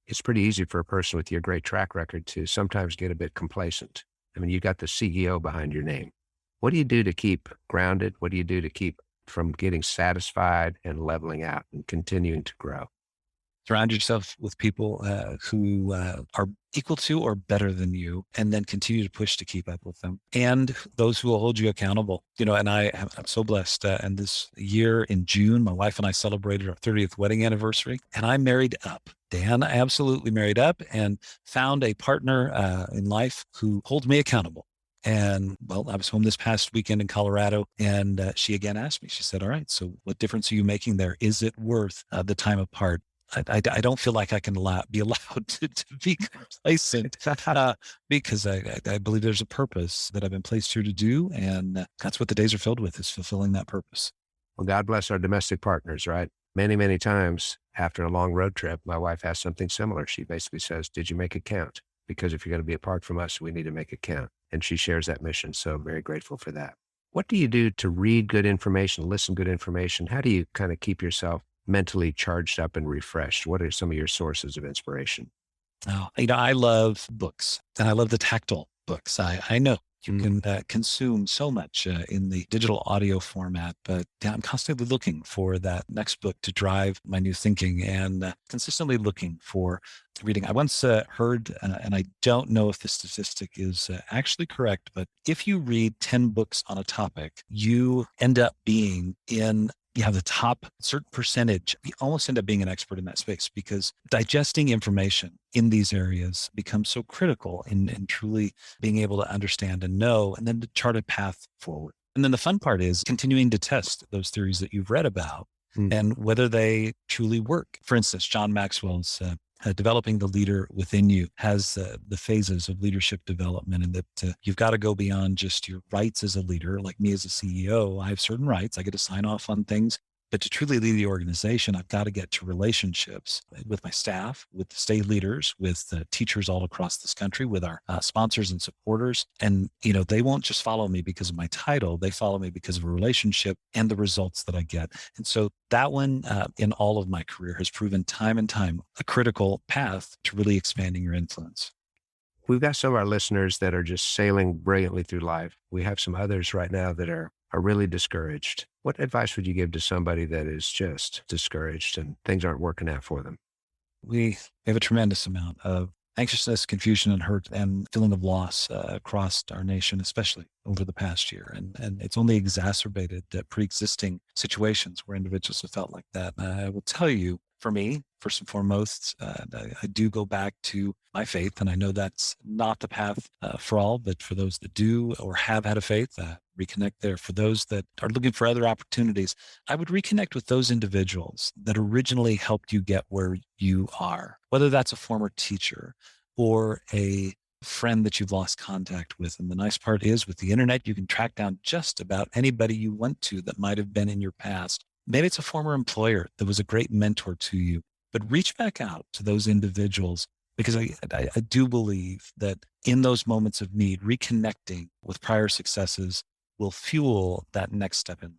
It's pretty easy for a person with your great track record to sometimes get a bit complacent. I mean, you got the CEO behind your name. What do you do to keep grounded? What do you do to keep from getting satisfied and leveling out and continuing to grow? Surround yourself with people who are equal to or better than you, and then continue to push to keep up with them. And those who will hold you accountable. And I'm so blessed. And this year in June, my wife and I celebrated our 30th wedding anniversary, and I married up. Dan, I absolutely married up and found a partner in life who holds me accountable. And well, I was home this past weekend in Colorado, and she again asked me, she said, "All right, so what difference are you making there? Is it worth the time apart?" I don't feel like I can be allowed to be complacent because I believe there's a purpose that I've been placed here to do. And that's what the days are filled with, is fulfilling that purpose. Well, God bless our domestic partners, right? Many, many times after a long road trip, my wife has something similar. She basically says, did you make it count? Because if you're going to be apart from us, we need to make it count. And she shares that mission. So very grateful for that. What do you do to read good information, listen good information? How do you kind of keep yourself mentally charged up and refreshed? What are some of your sources of inspiration? Oh, I love books, and I love the tactile books. I know you Mm. can consume so much in the digital audio format, but yeah, I'm constantly looking for that next book to drive my new thinking, and consistently looking for reading. I once heard, and I don't know if this statistic is actually correct, but if you read 10 books on a topic, you end up being in the top certain percentage, you almost end up being an expert in that space, because digesting information in these areas becomes so critical in truly being able to understand and know, and then to chart a path forward. And then the fun part is continuing to test those theories that you've read about Mm. and whether they truly work. For instance, John Maxwell's developing the leader within you has the phases of leadership development, and that you've got to go beyond just your rights as a leader. Like me as a CEO, I have certain rights. I get to sign off on things. But to truly lead the organization, I've got to get to relationships with my staff, with the state leaders, with the teachers all across this country, with our sponsors and supporters. And, they won't just follow me because of my title. They follow me because of a relationship and the results that I get. And so that one in all of my career has proven time and time a critical path to really expanding your influence. We've got some of our listeners that are just sailing brilliantly through life. We have some others right now that are really discouraged. What advice would you give to somebody that is just discouraged and things aren't working out for them? We have a tremendous amount of anxiousness, confusion, and hurt, and feeling of loss across our nation, especially over the past year. And it's only exacerbated pre-existing situations where individuals have felt like that. And I will tell you, for me, first and foremost, I do go back to my faith, and I know that's not the path for all, but for those that do or have had a faith, reconnect there. For those that are looking for other opportunities, I would reconnect with those individuals that originally helped you get where you are, whether that's a former teacher or a friend that you've lost contact with. And the nice part is, with the internet, you can track down just about anybody you went to that might have been in your past. Maybe it's a former employer that was a great mentor to you, but reach back out to those individuals, because I do believe that in those moments of need, reconnecting with prior successes will fuel that next step in.